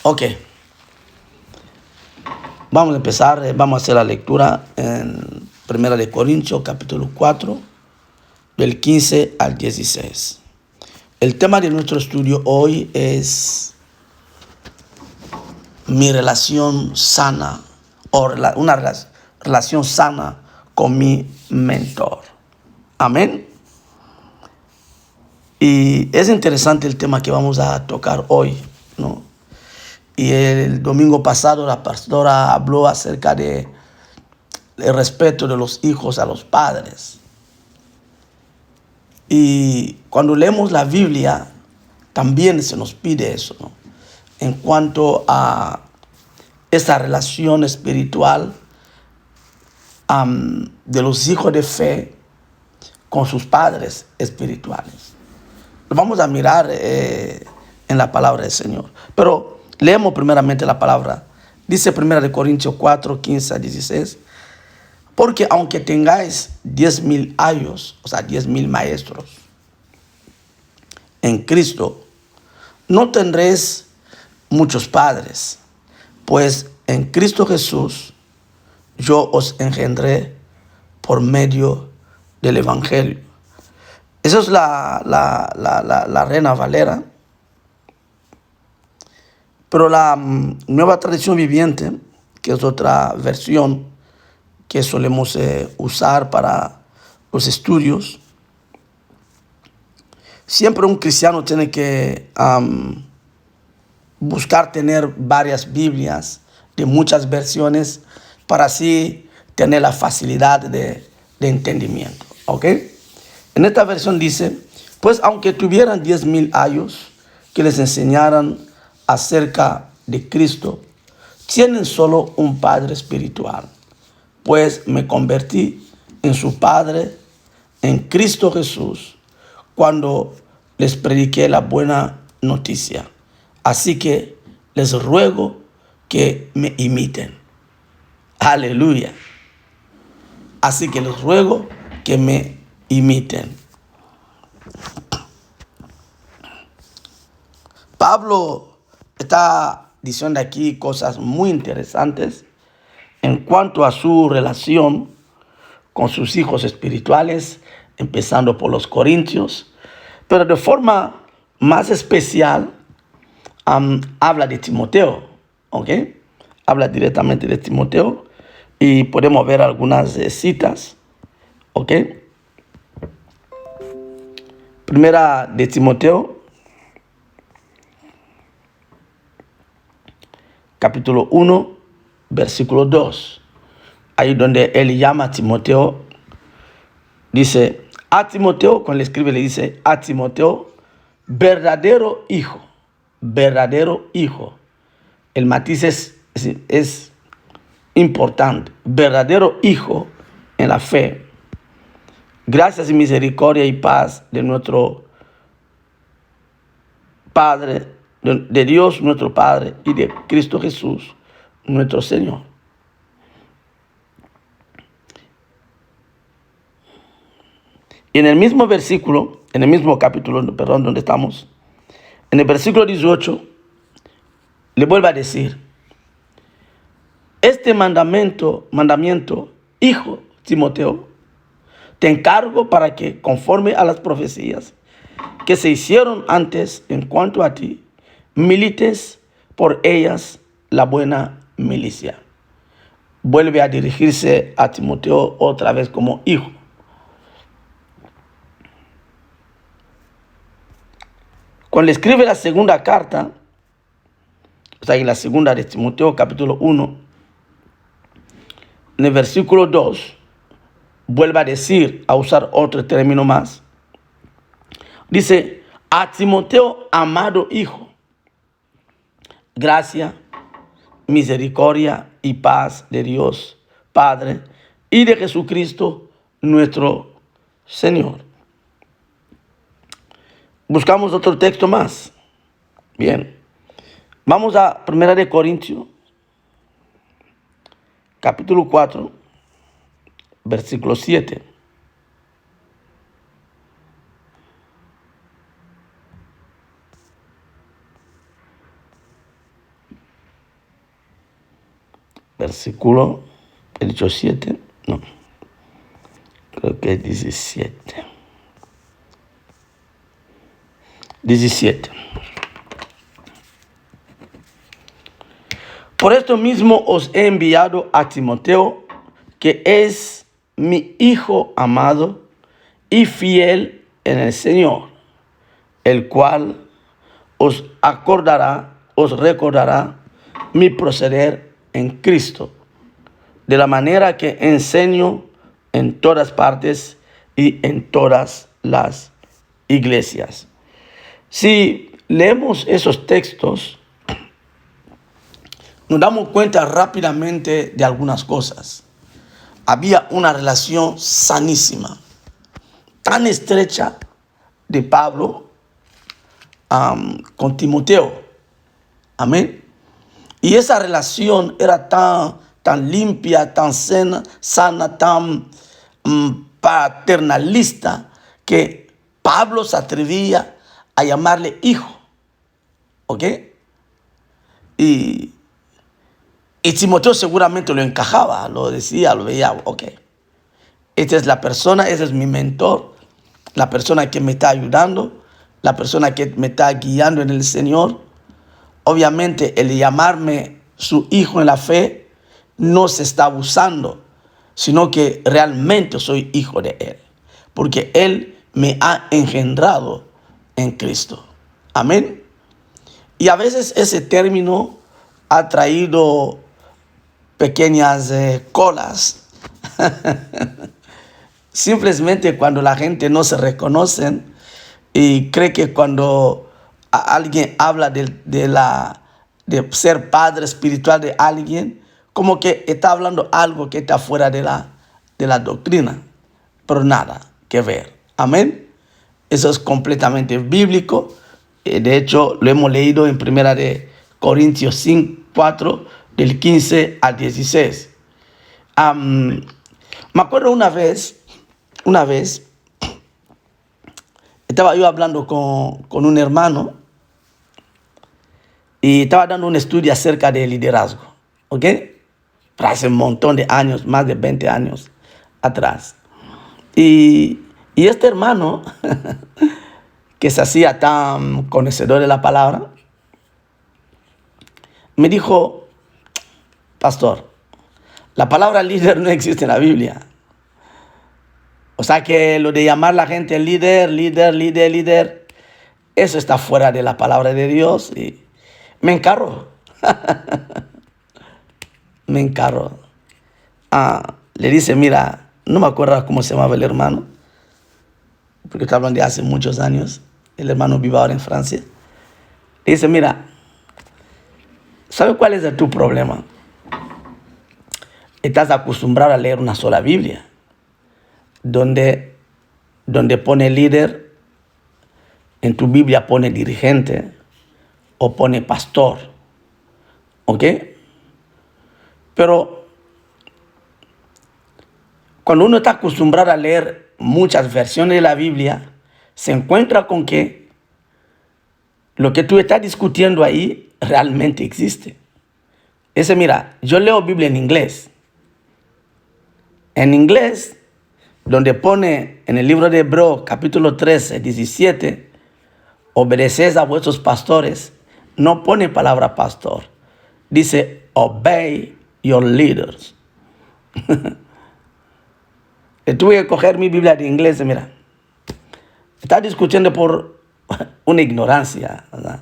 Ok, vamos a empezar, vamos a hacer la lectura en 1 Corintios capítulo 4, del 15 al 16. El tema de nuestro estudio hoy es mi relación sana o una relación sana con mi mentor. Amén. Y es interesante el tema que vamos a tocar hoy, ¿no? Y el domingo pasado la pastora habló acerca de el respeto de los hijos a los padres. Y cuando leemos la Biblia, también se nos pide eso, ¿no? En cuanto a esa relación espiritual de los hijos de fe con sus padres espirituales. Lo vamos a mirar en la palabra del Señor. Pero leemos primeramente la palabra. Dice 1 Corintios 4, 15 a 16. Porque aunque tengáis 10,000 años, o sea, 10,000 maestros en Cristo, no tendréis muchos padres, pues en Cristo Jesús yo os engendré por medio del Evangelio. Esa es la Reina Valera. Pero la Nueva Traducción Viviente, que es otra versión que solemos usar para los estudios, siempre un cristiano tiene que buscar tener varias Biblias de muchas versiones para así tener la facilidad de entendimiento. ¿Ok? En esta versión dice, pues aunque tuvieran 10,000 años que les enseñaran acerca de Cristo, tienen solo un Padre espiritual, pues me convertí en su Padre en Cristo Jesús cuando les prediqué la buena noticia. Así que les ruego que me imiten. Aleluya. Así que les ruego que me imiten. Pablo está diciendo aquí cosas muy interesantes en cuanto a su relación con sus hijos espirituales, empezando por los corintios, pero de forma más especial habla de Timoteo, ¿ok? Habla directamente de Timoteo y podemos ver algunas citas, ¿ok? Primera de Timoteo, capítulo 1, versículo 2. Ahí donde él llama a Timoteo, dice, a Timoteo, cuando le escribe le dice, a Timoteo, verdadero hijo. El matiz es importante. Verdadero hijo en la fe. Gracias y misericordia y paz de nuestro Padre, de Dios nuestro Padre y de Cristo Jesús, nuestro Señor. Y en el mismo versículo, en el mismo capítulo, perdón, donde estamos, en el versículo 18, le vuelve a decir, este mandamiento, hijo Timoteo, te encargo para que, conforme a las profecías que se hicieron antes en cuanto a ti, milites por ellas la buena milicia. Vuelve a dirigirse a Timoteo otra vez como hijo. Cuando le escribe la segunda carta, o sea, en la segunda de Timoteo, capítulo 1, en el versículo 2, vuelve a decir, a usar otro término más. Dice, a Timoteo, amado hijo, gracia, misericordia y paz de Dios Padre y de Jesucristo nuestro Señor. Buscamos otro texto más. Bien. Vamos a 1 Corintios, capítulo 4, versículo 7. versículo, he dicho 7, no, creo que es 17. 17. Por esto mismo os he enviado a Timoteo, que es mi hijo amado y fiel en el Señor, el cual os recordará mi proceder en Cristo, de la manera que enseño en todas partes y en todas las iglesias. Si leemos esos textos, nos damos cuenta rápidamente de algunas cosas. Había una relación sanísima, tan estrecha de Pablo con Timoteo. Amén. Y esa relación era tan limpia, tan sana, tan paternalista, que Pablo se atrevía a llamarle hijo. ¿Ok? Y Timoteo seguramente lo encajaba, lo decía, lo veía. Ok, esta es la persona, ese es mi mentor, la persona que me está ayudando, la persona que me está guiando en el Señor. Obviamente el llamarme su hijo en la fe no se está abusando, sino que realmente soy hijo de Él, porque Él me ha engendrado en Cristo. Amén. Y a veces ese término ha traído pequeñas colas. Simplemente cuando la gente no se reconoce y cree que cuando alguien habla de ser padre espiritual de alguien, como que está hablando algo que está fuera de la doctrina, pero nada que ver. Amén. Eso es completamente bíblico. De hecho, lo hemos leído en 1 de Corintios 5, 4, del 15 al 16. Me acuerdo una vez, estaba yo hablando con un hermano y estaba dando un estudio acerca del liderazgo, ¿ok? Pero hace un montón de años, más de 20 años atrás. Y este hermano, que se hacía tan conocedor de la palabra, me dijo: pastor, la palabra líder no existe en la Biblia. O sea que lo de llamar a la gente líder, eso está fuera de la palabra de Dios. Y me encarró. Me encarró. Le dice: mira, no me acuerdo cómo se llamaba el hermano, porque está hablando de hace muchos años. El hermano vive ahora en Francia. Le dice: mira, ¿sabes cuál es tu problema? Estás acostumbrado a leer una sola Biblia, donde pone líder, en tu Biblia pone dirigente o pone pastor. ¿Ok? Pero cuando uno está acostumbrado a leer muchas versiones de la Biblia, se encuentra con que lo que tú estás discutiendo ahí realmente existe. Mira, yo leo Biblia en inglés. En inglés, donde pone en el libro de Hebreos, capítulo 13, 17, obedeced a vuestros pastores, no pone palabra pastor. Dice, obey your leaders. Tuve que coger mi Biblia de inglés, mira. Está discutiendo por una ignorancia, ¿verdad?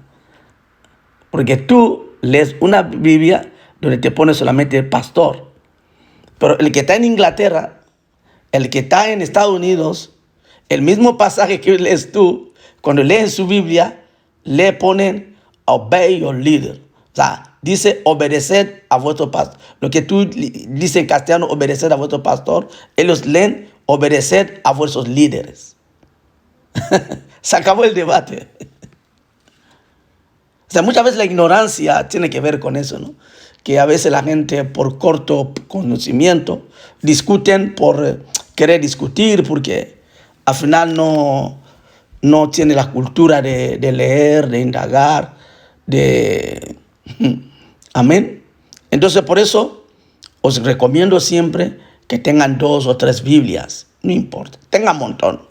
Porque tú lees una Biblia donde te pone solamente pastor. Pero el que está en Inglaterra, el que está en Estados Unidos, el mismo pasaje que lees tú, cuando leen su Biblia, le ponen obey your leader. O sea, dice obedeced a vuestro pastor. Lo que tú dices en castellano, obedeced a vuestro pastor, ellos leen obedeced a vuestros líderes. Se acabó el debate. O sea, muchas veces la ignorancia tiene que ver con eso, ¿no? Que a veces la gente, por corto conocimiento, discuten por querer discutir, porque al final no tiene la cultura de leer, de indagar, Amén. Entonces, por eso, os recomiendo siempre que tengan 2 o 3 Biblias. No importa, tengan un montón.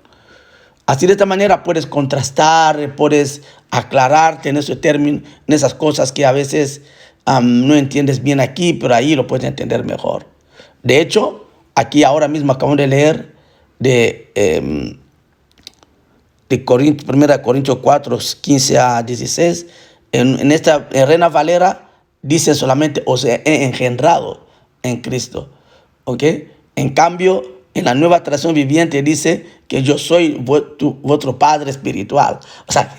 Así de esta manera puedes contrastar, puedes aclararte en ese término, en esas cosas que a veces no entiendes bien aquí, pero ahí lo puedes entender mejor. De hecho, aquí ahora mismo acabamos de leer de 1 Corintios 4, 15 a 16. En esta Reina Valera dice solamente os he engendrado en Cristo. ¿Ok? En cambio, en la Nueva Traducción Viviente dice que yo soy vuestro Padre espiritual. O sea,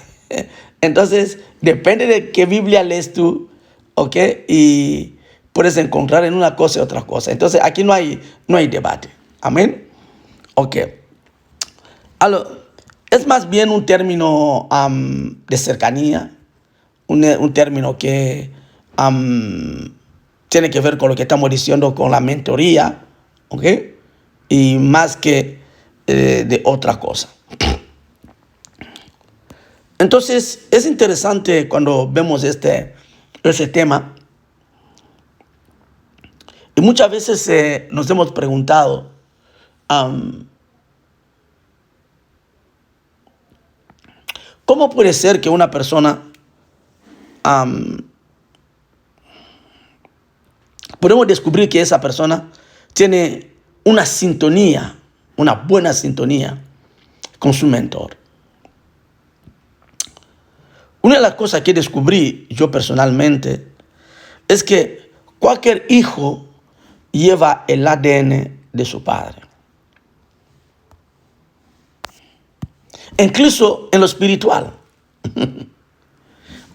entonces depende de qué Biblia lees tú, ¿ok? Y puedes encontrar en una cosa y otra cosa. Entonces aquí no hay debate. Amén. Ok. Es más bien un término de cercanía, un término que tiene que ver con lo que estamos diciendo con la mentoría, ¿ok? Y más que de otra cosa. Entonces, es interesante cuando vemos ese tema. Y muchas veces nos hemos preguntado, ¿cómo puede ser que una persona podemos descubrir que esa persona tiene una sintonía, una buena sintonía con su mentor? Una de las cosas que descubrí yo personalmente es que cualquier hijo lleva el ADN de su padre. Incluso en lo espiritual.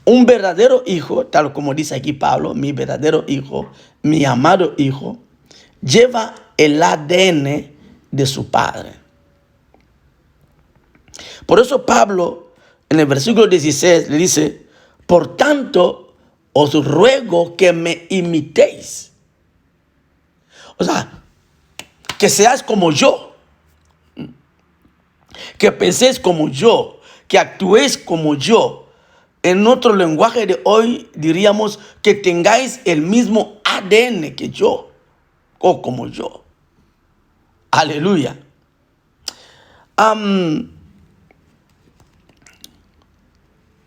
Un verdadero hijo, tal como dice aquí Pablo, mi verdadero hijo, mi amado hijo, lleva el ADN de su padre. Por eso Pablo, en el versículo 16, le dice, por tanto, os ruego que me imitéis. O sea, que seáis como yo, que penséis como yo, que actuéis como yo. En otro lenguaje de hoy diríamos que tengáis el mismo ADN que yo, o como yo. Aleluya.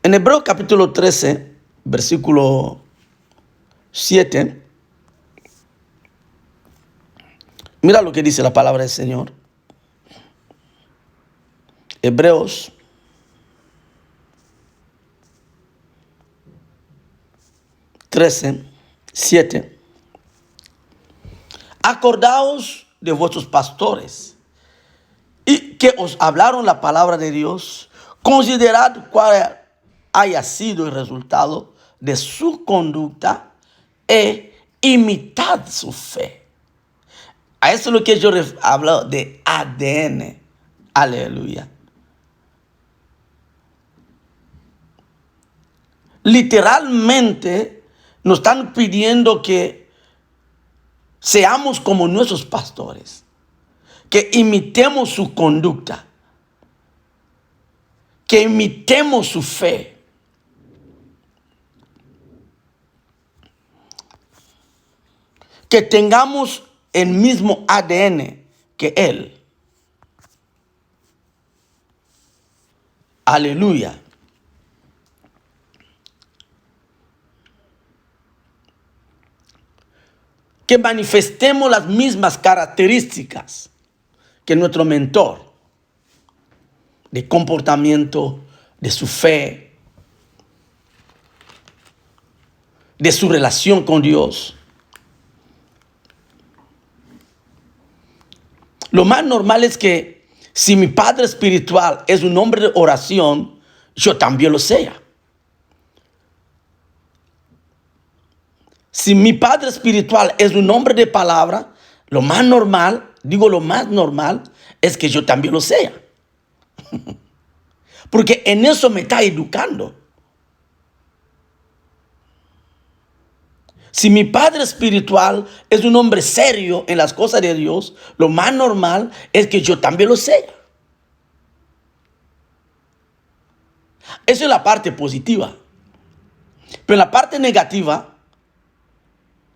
En Hebreos capítulo 13, versículo 7, mira lo que dice la palabra del Señor. Hebreos 13, 7. Acordaos de vuestros pastores y que os hablaron la palabra de Dios. Considerad cuál haya sido el resultado de su conducta e imitad su fe. A eso es lo que yo hablo de ADN. Aleluya. Literalmente nos están pidiendo que seamos como nuestros pastores, que imitemos su conducta, que imitemos su fe. Que tengamos el mismo ADN que Él. Aleluya. Que manifestemos las mismas características que nuestro mentor, de comportamiento, de su fe, de su relación con Dios. Lo más normal es que si mi padre espiritual es un hombre de oración, yo también lo sea. Si mi padre espiritual es un hombre de palabra, lo más normal es que yo también lo sea. Porque en eso me está educando. Si mi padre espiritual es un hombre serio en las cosas de Dios, lo más normal es que yo también lo sea. Eso es la parte positiva. Pero en la parte negativa,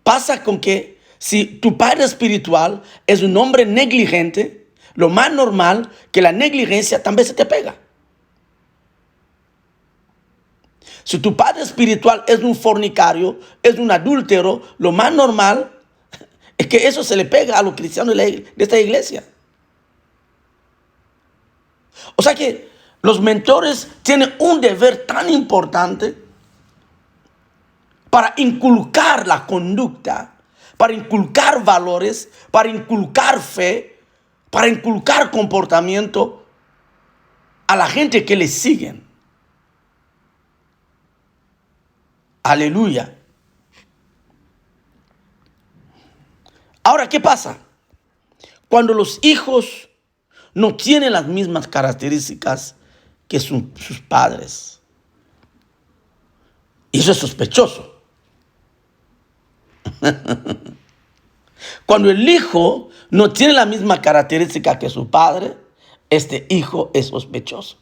pasa con que si tu padre espiritual es un hombre negligente, lo más normal que la negligencia también se te pega. Si tu padre espiritual es un fornicario, es un adúltero, lo más normal es que eso se le pega a los cristianos de esta iglesia. O sea que los mentores tienen un deber tan importante para inculcar la conducta, para inculcar valores, para inculcar fe, para inculcar comportamiento a la gente que les siguen. Aleluya. Ahora, ¿qué pasa? Cuando los hijos no tienen las mismas características que sus padres. Y eso es sospechoso. Cuando el hijo no tiene la misma característica que su padre, este hijo es sospechoso.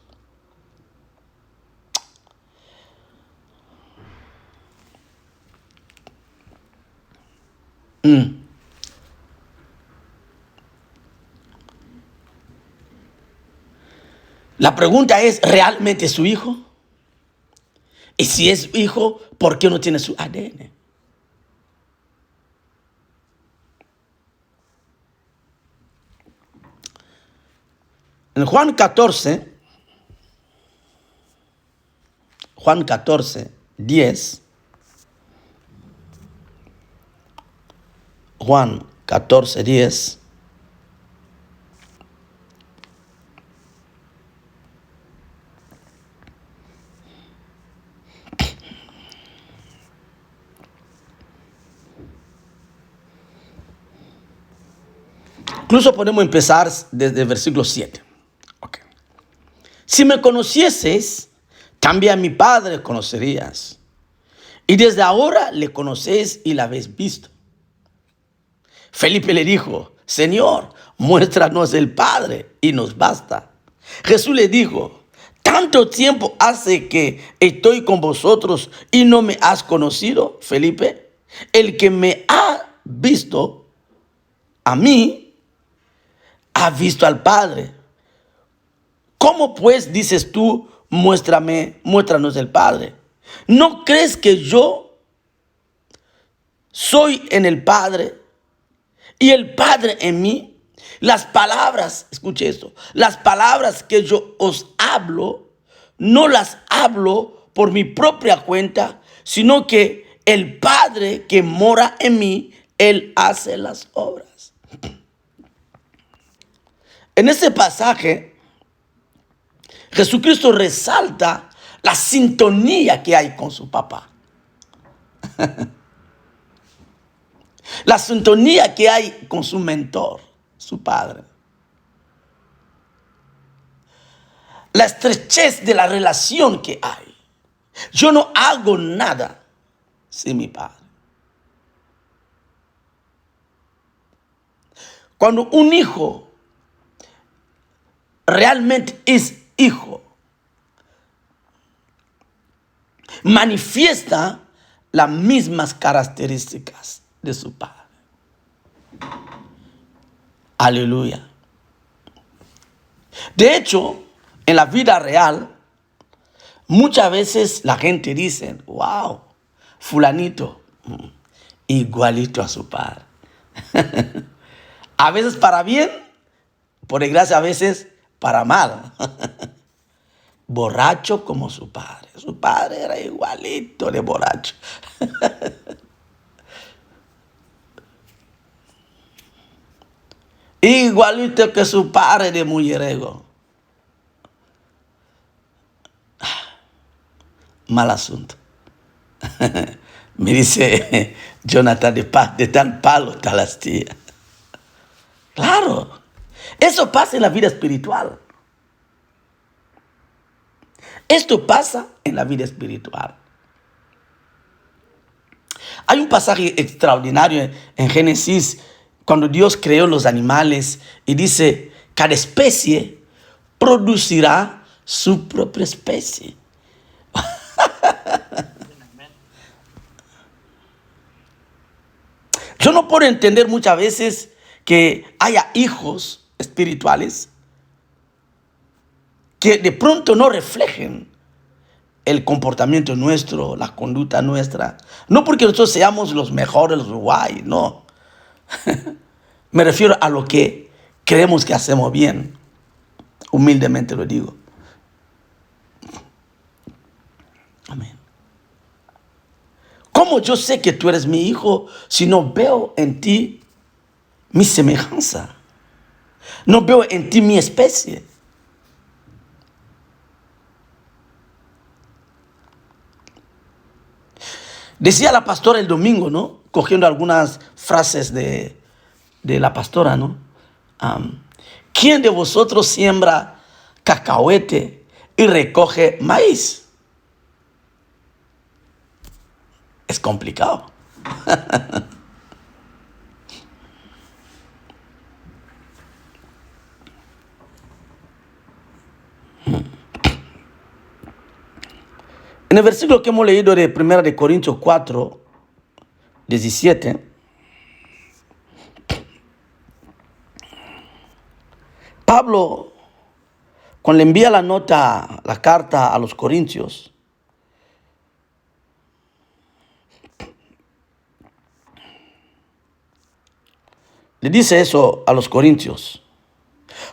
La pregunta es, ¿realmente es su hijo? Y si es hijo, ¿por qué no tiene su ADN? En Juan 14, 10, Juan 14, 10, incluso podemos empezar desde el versículo 7. Okay. Si me conocieses, también a mi Padre conocerías. Y desde ahora le conocéis y la habéis visto. Felipe le dijo, Señor, muéstranos el Padre y nos basta. Jesús le dijo, ¿tanto tiempo hace que estoy con vosotros y no me has conocido, Felipe? El que me ha visto a mí, ha visto al Padre. ¿Cómo pues dices tú, muéstranos el Padre? ¿No crees que yo soy en el Padre y el Padre en mí? Las palabras, escuche esto, las palabras que yo os hablo, no las hablo por mi propia cuenta, sino que el Padre que mora en mí, Él hace las obras. En este pasaje, Jesucristo resalta la sintonía que hay con su papá. La sintonía que hay con su mentor, su padre. La estrechez de la relación que hay. Yo no hago nada sin mi padre. Cuando un hijo realmente es hijo, manifiesta las mismas características de su padre. Aleluya. De hecho, en la vida real, muchas veces la gente dice, wow, fulanito, igualito a su padre. A veces para bien, por desgracia a veces para mal. Borracho como su padre. Su padre era igualito de borracho. Igualito que su padre de mujeriego. Mal asunto. Me dice Jonathan, de tal palo, tal astilla. Claro, eso pasa en la vida espiritual. Esto pasa en la vida espiritual. Hay un pasaje extraordinario en Génesis, cuando Dios creó los animales y dice, cada especie producirá su propia especie. Yo no puedo entender muchas veces que haya hijos espirituales que de pronto no reflejen el comportamiento nuestro, la conducta nuestra. No porque nosotros seamos los mejores, los guay, no. Me refiero a lo que creemos que hacemos bien. Humildemente lo digo. Amén. ¿Cómo yo sé que tú eres mi hijo si no veo en ti mi semejanza? No veo en ti mi especie. Decía la pastora el domingo, ¿no? Cogiendo algunas frases de la pastora, ¿no? ¿Quién de vosotros siembra cacahuete y recoge maíz? Es complicado. En el versículo que hemos leído de 1 de Corintios 4, 17, Pablo, cuando le envía la carta a los corintios, le dice eso a los corintios.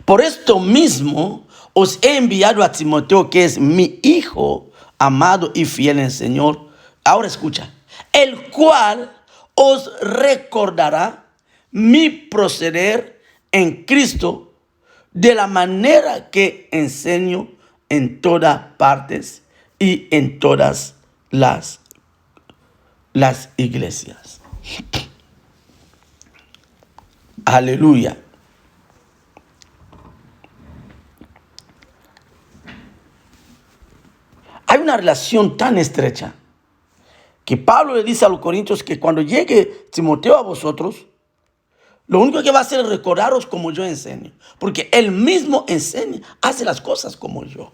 Por esto mismo os he enviado a Timoteo, que es mi hijo amado y fiel en el Señor. Ahora escucha, el cual os recordará mi proceder en Cristo de la manera que enseño en todas partes y en todas las iglesias. Aleluya. Hay una relación tan estrecha que Pablo le dice a los corintios que cuando llegue Timoteo a vosotros, lo único que va a hacer es recordaros como yo enseño. Porque él mismo enseña, hace las cosas como yo.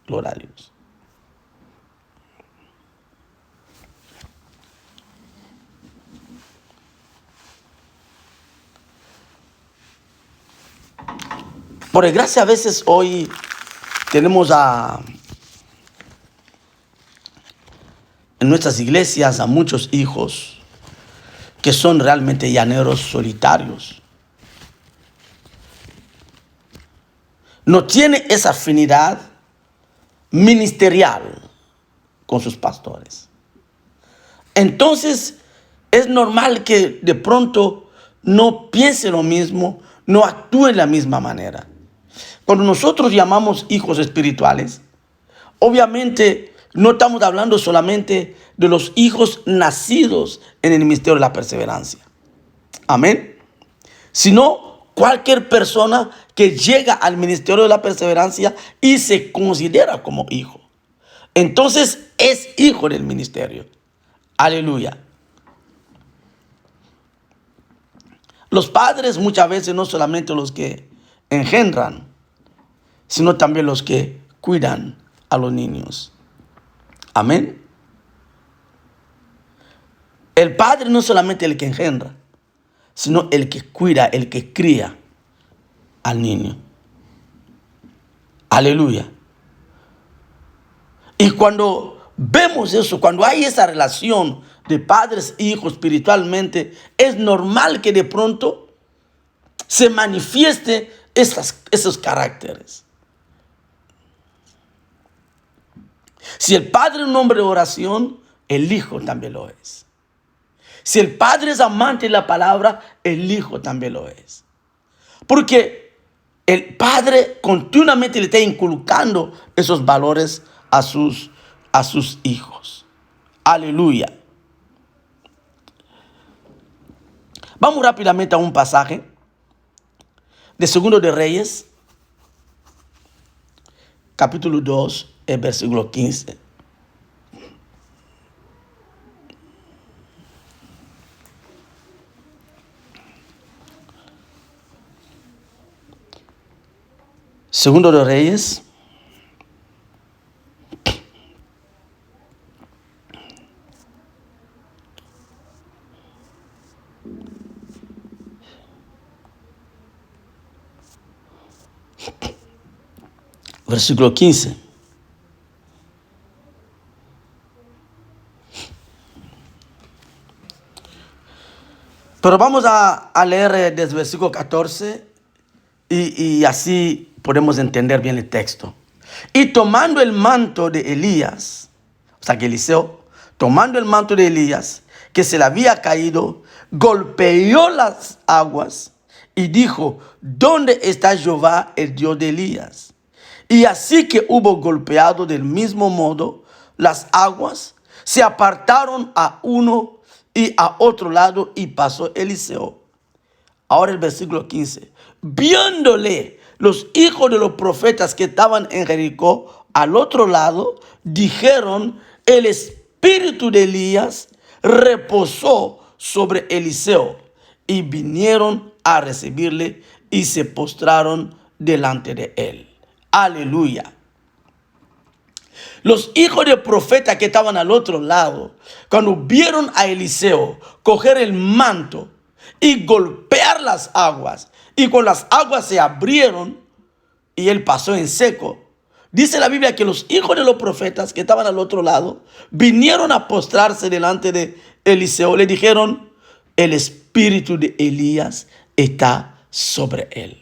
Gloria a Dios. Por desgracia, a veces hoy tenemos en nuestras iglesias a muchos hijos que son realmente llaneros solitarios. No tiene esa afinidad ministerial con sus pastores. Entonces, es normal que de pronto no piense lo mismo, no actúe de la misma manera. Cuando nosotros llamamos hijos espirituales, obviamente no estamos hablando solamente de los hijos nacidos en el ministerio de la perseverancia. Amén. Sino cualquier persona que llega al ministerio de la perseverancia y se considera como hijo. Entonces es hijo del ministerio. Aleluya. Los padres muchas veces no solamente los que engendran, sino también los que cuidan a los niños. Amén. El padre no es solamente el que engendra, sino el que cuida, el que cría al niño. Aleluya. Y cuando vemos eso, cuando hay esa relación de padres e hijos espiritualmente, es normal que de pronto se manifieste esos caracteres. Si el padre es un hombre de oración, el hijo también lo es. Si el padre es amante de la palabra, el hijo también lo es. Porque el padre continuamente le está inculcando esos valores a sus hijos. Aleluya. Vamos rápidamente a un pasaje de Segundo de Reyes, capítulo 2, el versículo 15. Segundo de Reyes, Versículo 15. Pero vamos a leer desde el versículo 14 y así podemos entender bien el texto. Y tomando el manto de Elías, o sea que Eliseo, tomando el manto de Elías, que se le había caído, golpeó las aguas y dijo: ¿dónde está Jehová, el Dios de Elías? Y así que hubo golpeado del mismo modo las aguas, se apartaron a uno y a otro lado, y pasó Eliseo. Ahora el versículo 15. Viéndole los hijos de los profetas que estaban en Jericó al otro lado, dijeron: el espíritu de Elías reposó sobre Eliseo. Y vinieron a recibirle y se postraron delante de él. Aleluya. Los hijos de profeta que estaban al otro lado, cuando vieron a Eliseo coger el manto y golpear las aguas, y con las aguas se abrieron y él pasó en seco, dice la Biblia que los hijos de los profetas que estaban al otro lado vinieron a postrarse delante de Eliseo. Le dijeron: el espíritu de Elías está sobre él.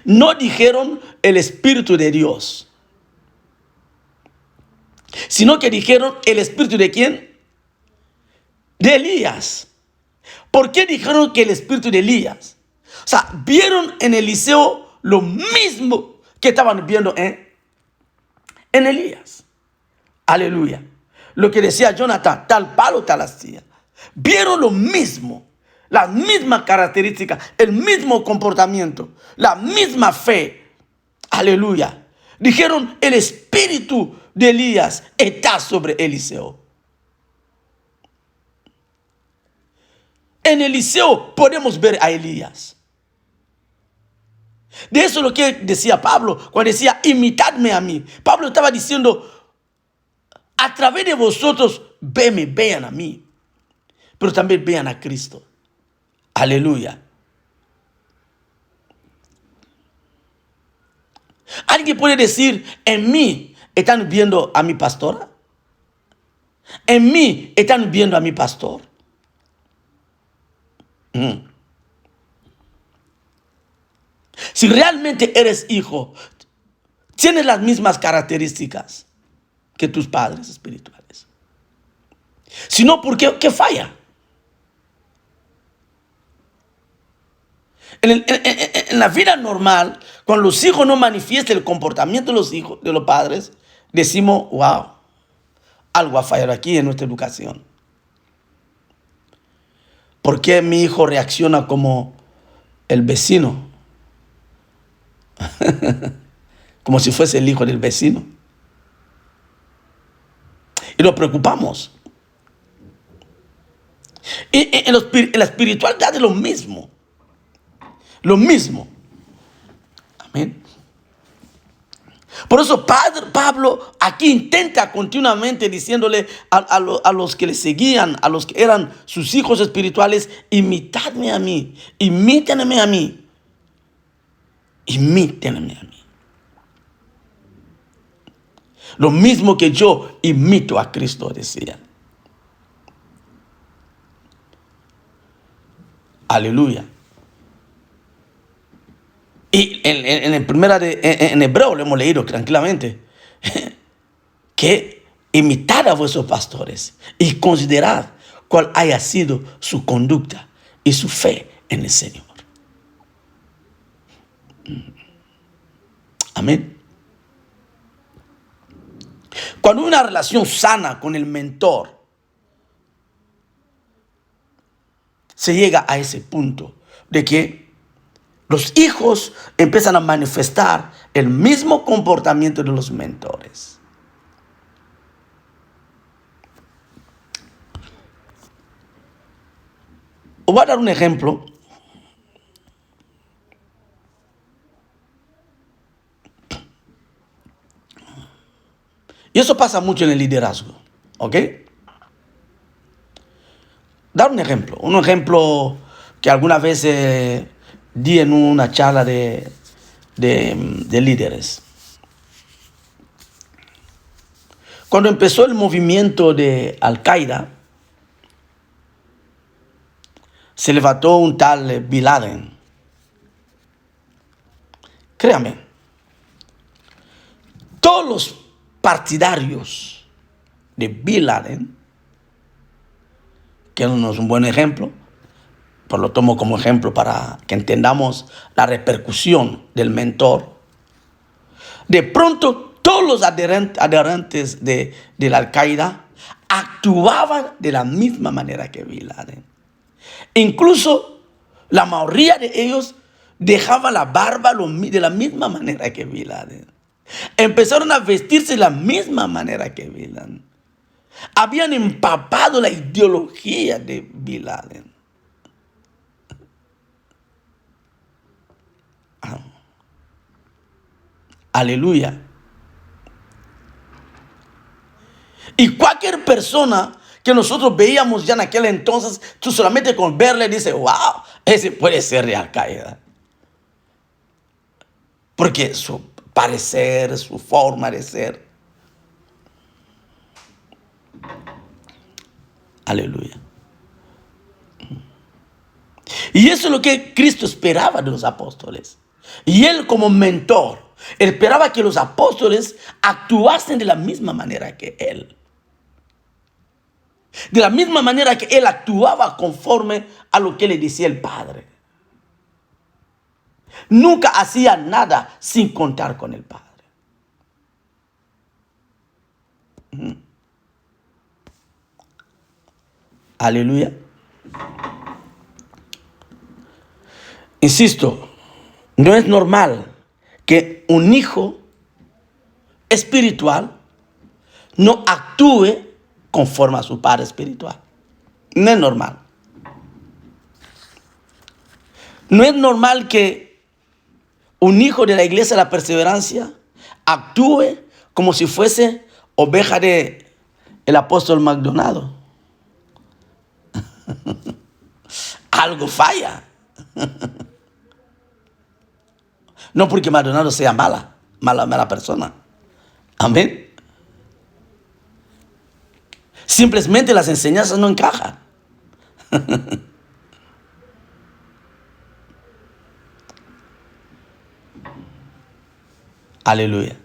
No dijeron el espíritu de Dios, sino que dijeron: el espíritu de ¿quién? De Elías. ¿Por qué dijeron que el espíritu de Elías? O sea, vieron en Eliseo lo mismo que estaban viendo en Elías. Aleluya. Lo que decía Jonathan: tal palo, tal astilla. Vieron lo mismo, las mismas características, el mismo comportamiento, la misma fe. Aleluya. Dijeron: el espíritu de Elías está sobre Eliseo. En Eliseo podemos ver a Elías. De eso es lo que decía Pablo cuando decía: imitadme a mí. Pablo estaba diciendo: a través de vosotros vean a mí, pero también vean a Cristo. Aleluya. ¿Alguien puede decir: en mí están viendo a mi pastora? ¿En mí están viendo a mi pastor? Si realmente eres hijo, tienes las mismas características que tus padres espirituales. Si no, ¿por qué falla? En la vida normal, cuando los hijos no manifiestan el comportamiento de los hijos, de los padres, decimos: wow, algo ha fallado aquí en nuestra educación. ¿Por qué mi hijo reacciona como el vecino? Como si fuese el hijo del vecino. Y nos preocupamos. Y en la espiritualidad es lo mismo. Lo mismo. Amén. Por eso Pablo aquí intenta continuamente diciéndole a los que le seguían, a los que eran sus hijos espirituales: imitadme a mí, imítenme a mí, imítenme a mí. Lo mismo que yo imito a Cristo, decía. Aleluya. Y en Hebreo lo hemos leído tranquilamente, que imitad a vuestros pastores y considerad cuál haya sido su conducta y su fe en el Señor. Amén. Cuando hay una relación sana con el mentor, se llega a ese punto de que los hijos empiezan a manifestar el mismo comportamiento de los mentores. Os voy a dar un ejemplo. Y eso pasa mucho en el liderazgo. ¿Ok? Dar un ejemplo que alguna vez di en una charla de líderes. Cuando empezó el movimiento de Al-Qaeda, se levantó un tal Bin Laden. Créame, todos los partidarios de Bin Laden, que no es un buen ejemplo, pues lo tomo como ejemplo para que entendamos la repercusión del mentor. De pronto, todos los adherentes de la Al-Qaeda actuaban de la misma manera que Bin Laden. Incluso la mayoría de ellos dejaba la barba de la misma manera que Bin Laden. Empezaron a vestirse de la misma manera que Bin Laden. Habían empapado la ideología de Bin Laden. Aleluya. Y cualquier persona que nosotros veíamos ya en aquel entonces, tú solamente con verle dices, wow, ese puede ser de Al-Qaeda. Porque su parecer, su forma de ser. Aleluya. Y eso es lo que Cristo esperaba de los apóstoles. Y él como mentor, esperaba que los apóstoles actuasen de la misma manera que él. De la misma manera que él actuaba conforme a lo que le decía el Padre. Nunca hacía nada sin contar con el Padre. Aleluya. Insisto, no es normal que un hijo espiritual no actúe conforme a su padre espiritual. No es normal. No es normal que un hijo de la iglesia de la perseverancia actúe como si fuese oveja de el apóstol Maldonado. Algo falla. No porque Maldonado sea mala persona. Amén. Simplemente las enseñanzas no encajan. Aleluya.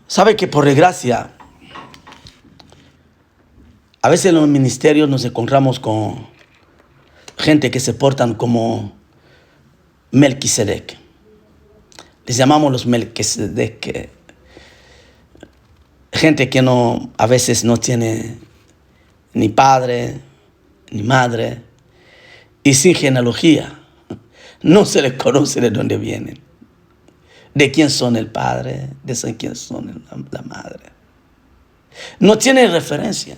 ¿Sabe que por desgracia, a veces en los ministerios nos encontramos con gente que se portan como Melquisedec? Les llamamos los Melquisedec. Gente que a veces no tiene ni padre, ni madre, y sin genealogía. No se les conoce de dónde vienen, de quién son el padre, de quién son la madre. No tienen referencia.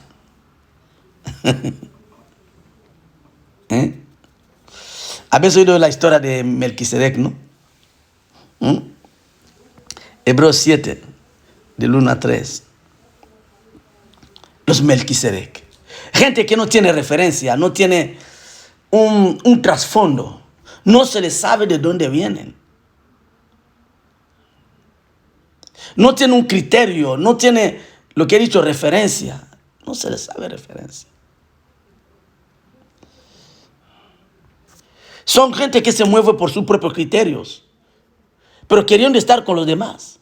¿Habéis oído la historia de Melquisedec, no? Hebreos 7, del 1 a 3. Los Melquisedec. Gente que no tiene referencia, no tiene un trasfondo. No se les sabe de dónde vienen. No tiene un criterio, no tiene lo que he dicho, referencia. No se les sabe referencia. Son gente que se mueve por sus propios criterios, pero queriendo estar con los demás.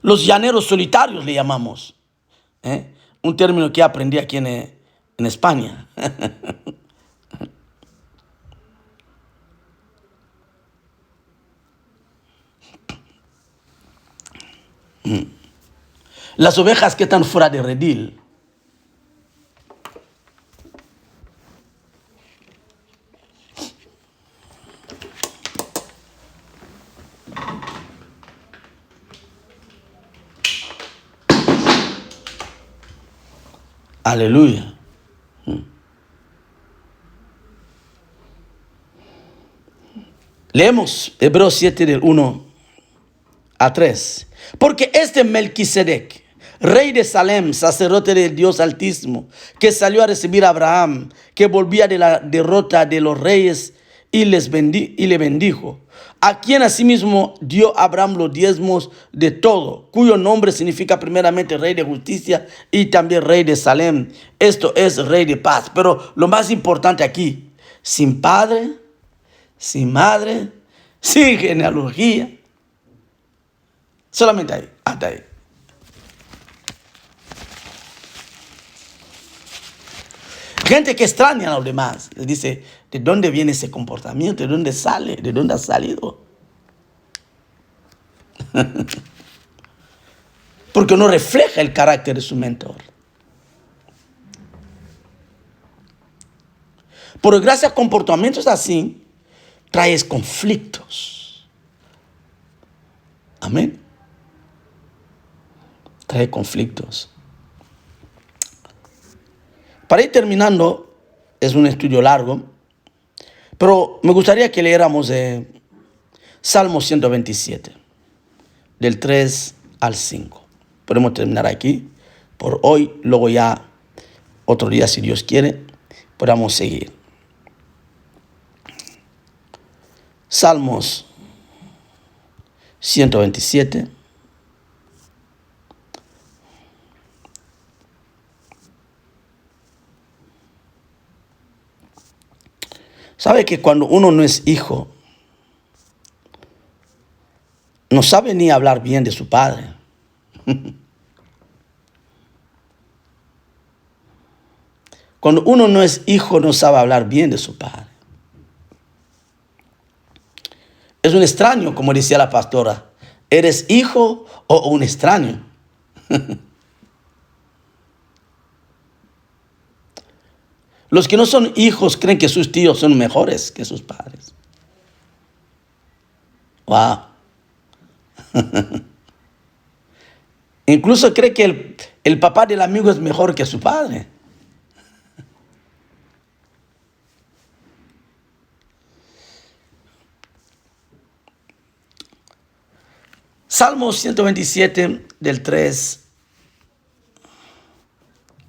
Los llaneros solitarios le llamamos. Un término que aprendí aquí en España. Las ovejas que están fuera de redil. Aleluya. Leemos Hebreos 7 del 1 a 3. Porque este Melquisedec rey de Salem, sacerdote del Dios Altísimo, que salió a recibir a Abraham, que volvía de la derrota de los reyes y le bendijo, a quien asimismo dio Abraham los diezmos de todo, cuyo nombre significa primeramente rey de justicia y también rey de Salem. Esto es rey de paz. Pero lo más importante aquí, sin padre, sin madre, sin genealogía, solamente ahí, hasta ahí. Gente que extraña a los demás. Les dice, ¿de dónde viene ese comportamiento? ¿De dónde sale? ¿De dónde ha salido? Porque no refleja el carácter de su mentor. Pero gracias a comportamientos así, traes conflictos. Amén. Trae conflictos. Para ir terminando, es un estudio largo, pero me gustaría que leyéramos Salmo 127, del 3 al 5. Podemos terminar aquí por hoy, luego ya otro día, si Dios quiere, podamos seguir. Salmos 127. ¿Sabe que cuando uno no es hijo, no sabe ni hablar bien de su padre? Cuando uno no es hijo, no sabe hablar bien de su padre. Es un extraño, como decía la pastora. ¿Eres hijo o un extraño? Los que no son hijos creen que sus tíos son mejores que sus padres. Wow. Incluso cree que el papá del amigo es mejor que su padre. Salmo 127 del 3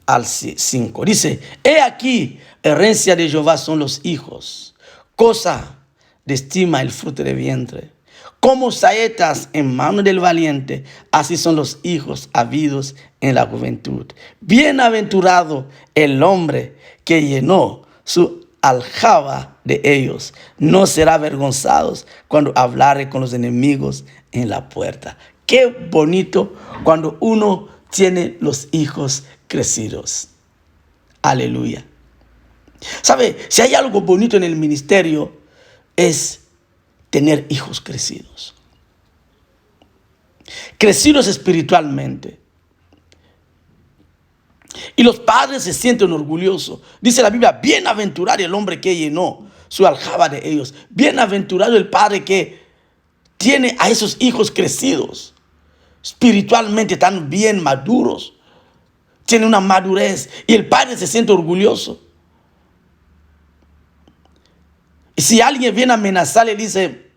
al 5. Dice, he aquí, herencia de Jehová son los hijos, cosa de estima el fruto de vientre. Como saetas en mano del valiente, así son los hijos habidos en la juventud. Bienaventurado el hombre que llenó su aljaba de ellos. No será avergonzado cuando hablare con los enemigos en la puerta. Qué bonito cuando uno tiene los hijos crecidos. Aleluya. ¿Sabe? Si hay algo bonito en el ministerio, es tener hijos crecidos. Crecidos espiritualmente. Y los padres se sienten orgullosos. Dice la Biblia, bienaventurado el hombre que llenó su aljaba de ellos. Bienaventurado el padre que tiene a esos hijos crecidos. Espiritualmente tan bien maduros. Tiene una madurez y el padre se siente orgulloso. Y si alguien viene a amenazarle y dice,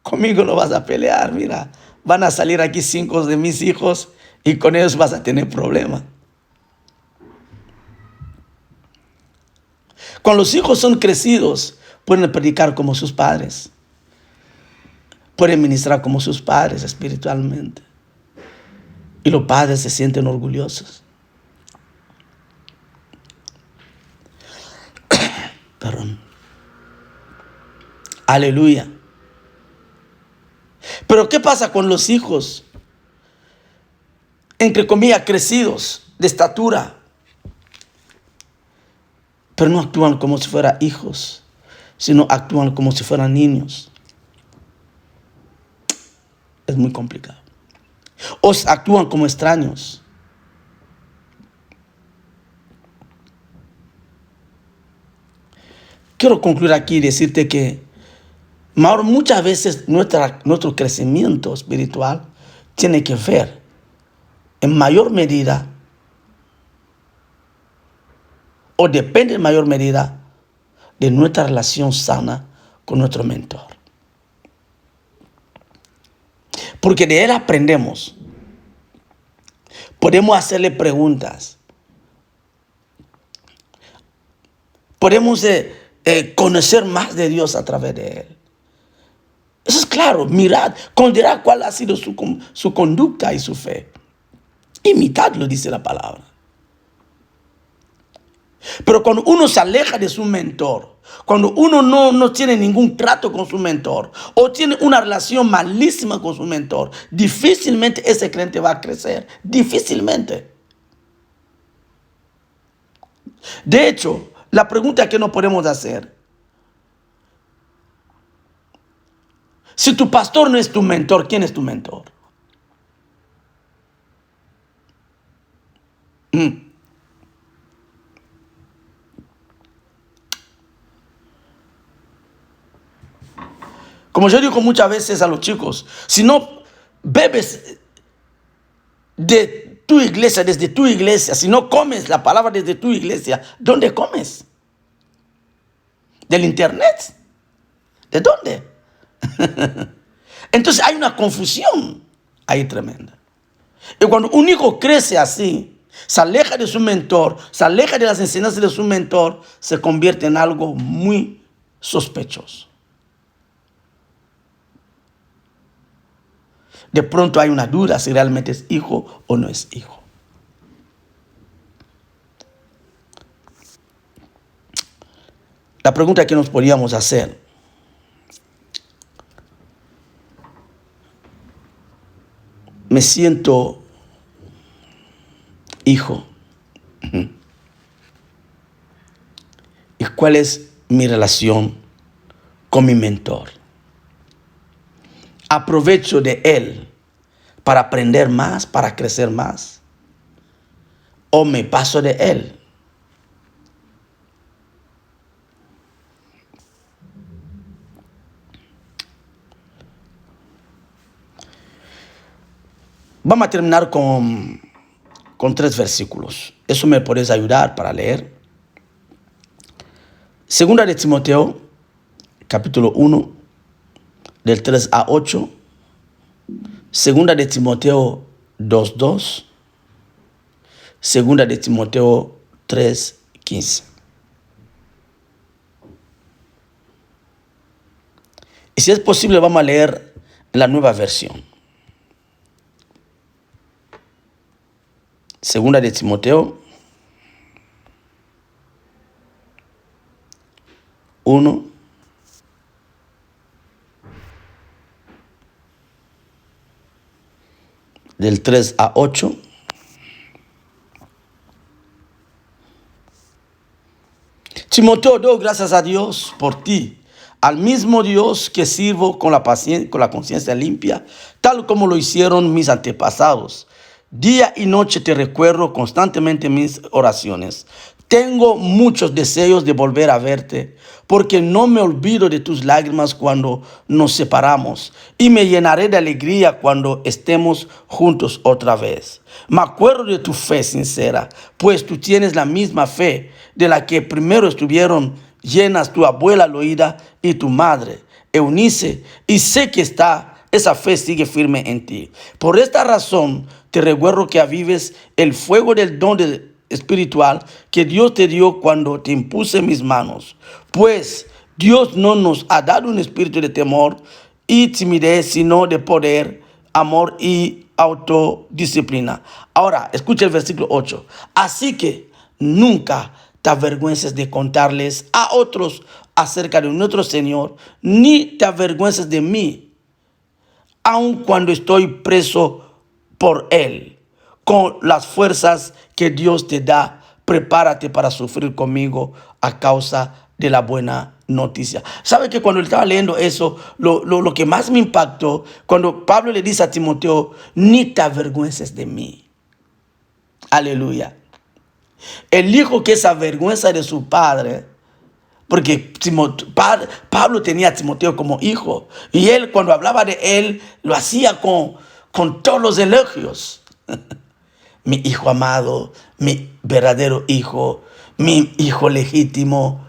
conmigo no vas a pelear, mira, van a salir aquí 5 de mis hijos y con ellos vas a tener problemas. Cuando los hijos son crecidos, pueden predicar como sus padres. Pueden ministrar como sus padres espiritualmente. Y los padres se sienten orgullosos. Perdón. Aleluya. Pero ¿qué pasa con los hijos? Entre comillas, crecidos, de estatura. Pero no actúan como si fueran hijos, sino actúan como si fueran niños. Es muy complicado. O actúan como extraños. Quiero concluir aquí y decirte que muchas veces nuestro crecimiento espiritual tiene que ver en mayor medida o depende en mayor medida de nuestra relación sana con nuestro mentor. Porque de él aprendemos. Podemos hacerle preguntas. Podemos conocer más de Dios a través de Él. Eso es claro. Mirad, considerad cuál ha sido su conducta y su fe. Imitadlo, dice la palabra. Pero cuando uno se aleja de su mentor, cuando uno no tiene ningún trato con su mentor o tiene una relación malísima con su mentor, difícilmente ese creyente va a crecer. Difícilmente. De hecho, la pregunta que nos podemos hacer: si tu pastor no es tu mentor, ¿quién es tu mentor? Como yo digo muchas veces a los chicos, si no bebes de tu iglesia, desde tu iglesia, si no comes la palabra desde tu iglesia, ¿dónde comes? ¿Del internet? ¿De dónde? Entonces hay una confusión ahí tremenda. Y cuando un hijo crece así, se aleja de su mentor, se aleja de las enseñanzas de su mentor, se convierte en algo muy sospechoso. De pronto hay una duda si realmente es hijo o no es hijo. La pregunta que nos podríamos hacer: ¿me siento hijo? ¿Y cuál es mi relación con mi mentor? ¿Aprovecho de él para aprender más, para crecer más? ¿O me paso de él? Vamos a terminar con 3 versículos. Eso me puedes ayudar para leer. Segunda de Timoteo, capítulo 1, del 3 a 8. Segunda de Timoteo 2:2. Segunda de Timoteo 3:15. Y si es posible, vamos a leer la nueva versión. Segunda de Timoteo 1, del 3 a 8. Timoteo, doy gracias a Dios por ti, al mismo Dios que sirvo con la conciencia limpia, tal como lo hicieron mis antepasados. Día y noche te recuerdo constantemente en mis oraciones. Tengo muchos deseos de volver a verte, porque no me olvido de tus lágrimas cuando nos separamos, y me llenaré de alegría cuando estemos juntos otra vez. Me acuerdo de tu fe sincera, pues tú tienes la misma fe de la que primero estuvieron llenas tu abuela Loida y tu madre Eunice, y sé que esa fe sigue firme en ti. Por esta razón te recuerdo que avives el fuego del don espiritual que Dios te dio cuando te impuse mis manos. Pues Dios no nos ha dado un espíritu de temor y timidez, sino de poder, amor y autodisciplina. Ahora, escucha el versículo 8. Así que nunca te avergüences de contarles a otros acerca de nuestro Señor, ni te avergüences de mí, aun cuando estoy preso por Él. Con las fuerzas que Dios te da, prepárate para sufrir conmigo a causa de la buena noticia. ¿Sabe que cuando estaba leyendo eso, lo que más me impactó, cuando Pablo le dice a Timoteo, ni te avergüences de mí? Aleluya. El hijo que se avergüenza de su padre, porque Pablo tenía a Timoteo como hijo, y él, cuando hablaba de él, lo hacía con todos los elogios. Mi hijo amado, mi verdadero hijo, mi hijo legítimo.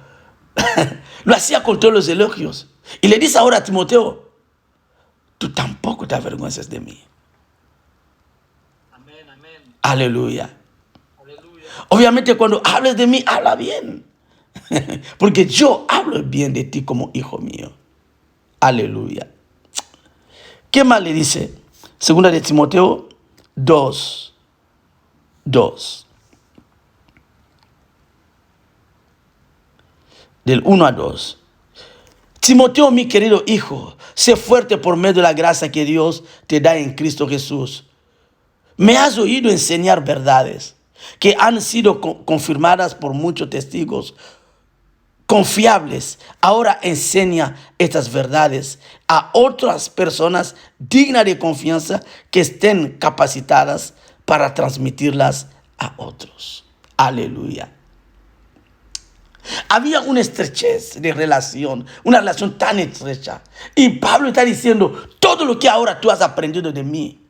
Lo hacía con todos los elogios. Y le dice ahora a Timoteo, tú tampoco te avergüences de mí. Aleluya. Obviamente cuando hables de mí, habla bien. Porque yo hablo bien de ti como hijo mío. Aleluya. ¿Qué más le dice? Segunda de Timoteo 2. Del 1 a 2. Timoteo, mi querido hijo, sé fuerte por medio de la gracia que Dios te da en Cristo Jesús. Me has oído enseñar verdades que han sido confirmadas por muchos testigos confiables. Ahora enseña estas verdades a otras personas dignas de confianza que estén capacitadas para transmitirlas a otros. Aleluya. Había una estrechez de relación, una relación tan estrecha. Y Pablo está diciendo, todo lo que ahora tú has aprendido de mí,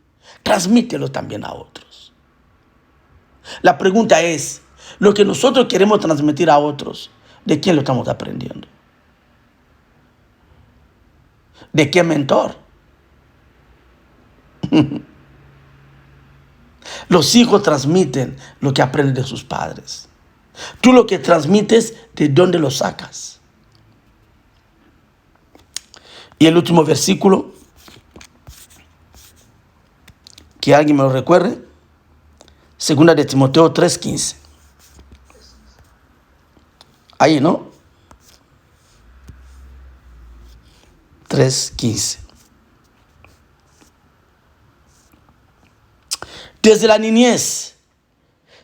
transmítelo también a otros. La pregunta es, lo que nosotros queremos transmitir a otros, ¿de quién lo estamos aprendiendo? ¿De qué mentor? Los hijos transmiten lo que aprenden de sus padres. Tú lo que transmites, ¿de dónde lo sacas? Y el último versículo, que alguien me lo recuerde, segunda de Timoteo 3:15. Ahí, ¿no? 3:15. Desde la niñez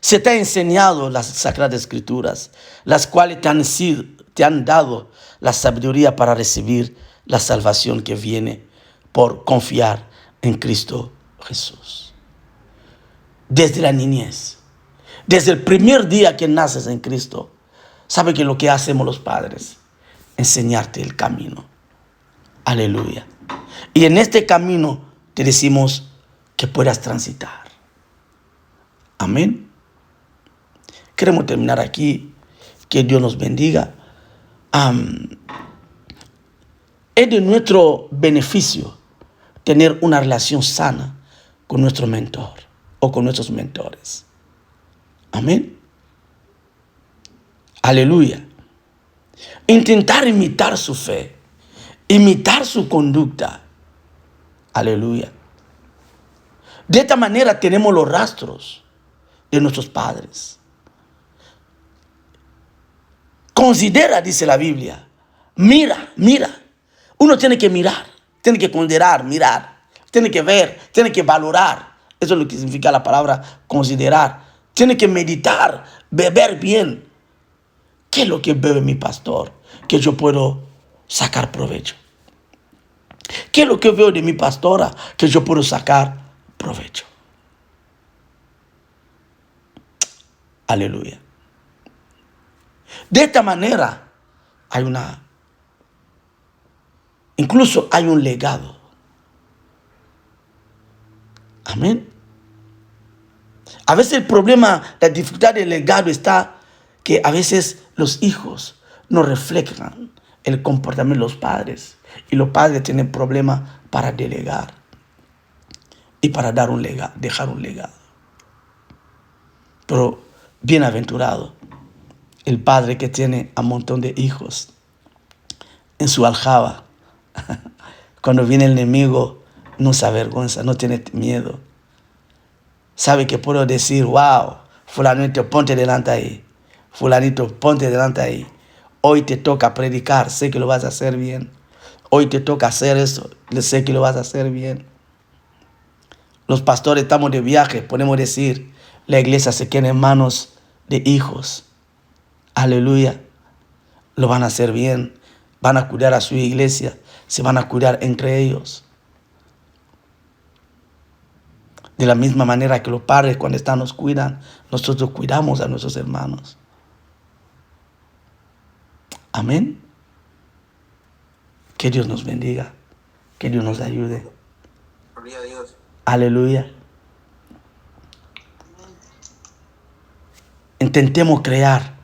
se te ha enseñado las Sagradas Escrituras, las cuales te han dado la sabiduría para recibir la salvación que viene por confiar en Cristo Jesús. Desde la niñez, desde el primer día que naces en Cristo, ¿sabe que lo que hacemos los padres? Enseñarte el camino. Aleluya. Y en este camino te decimos que puedas transitar. Amén. Queremos terminar aquí. Que Dios nos bendiga. Es de nuestro beneficio tener una relación sana con nuestro mentor o con nuestros mentores. Amén. Aleluya. Intentar imitar su fe, imitar su conducta. Aleluya. De esta manera tenemos los rastros de nuestros padres. Considera, dice la Biblia. Mira. Uno tiene que mirar, tiene que considerar, mirar, tiene que ver, tiene que valorar. Eso es lo que significa la palabra considerar. Tiene que meditar, beber bien. ¿Qué es lo que bebe mi pastor? Que yo puedo sacar provecho. ¿Qué es lo que veo de mi pastora? Que yo puedo sacar provecho. Aleluya. De esta manera incluso hay un legado. Amén. A veces el problema, la dificultad del legado está que a veces los hijos no reflejan el comportamiento de los padres. Y los padres tienen problemas para delegar y para dejar un legado. Pero bienaventurado el padre que tiene a un montón de hijos en su aljaba. Cuando viene el enemigo, no se avergüenza, no tiene miedo. Sabe que puedo decir, wow, fulanito, ponte delante ahí. Fulanito, ponte delante ahí. Hoy te toca predicar, sé que lo vas a hacer bien. Hoy te toca hacer eso, sé que lo vas a hacer bien. Los pastores estamos de viaje, podemos decir, la iglesia se queda en manos de hijos. Aleluya. Lo van a hacer bien. Van a cuidar a su iglesia. Se van a cuidar entre ellos. De la misma manera que los padres cuando están nos cuidan, nosotros cuidamos a nuestros hermanos. Amén. Que Dios nos bendiga. Que Dios nos ayude. Gloria a Dios. Aleluya. Intentemos crear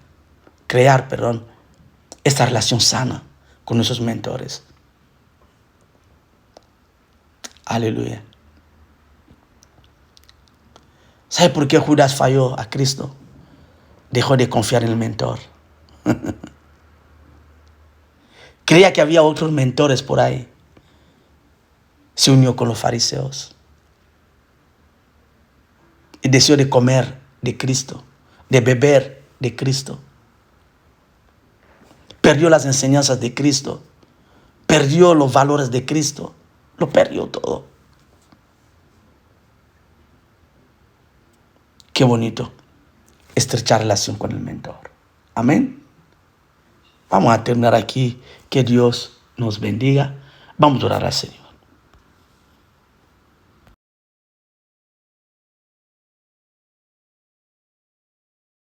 esta relación sana con nuestros mentores. Aleluya. ¿Sabe por qué Judas falló a Cristo? Dejó de confiar en el mentor. Creía que había otros mentores por ahí. Se unió con los fariseos. Y deseó de comer de Cristo, de beber de Cristo. Perdió las enseñanzas de Cristo. Perdió los valores de Cristo. Lo perdió todo. Qué bonito estrechar relación con el mentor. Amén. Vamos a terminar aquí. Que Dios nos bendiga. Vamos a orar al Señor.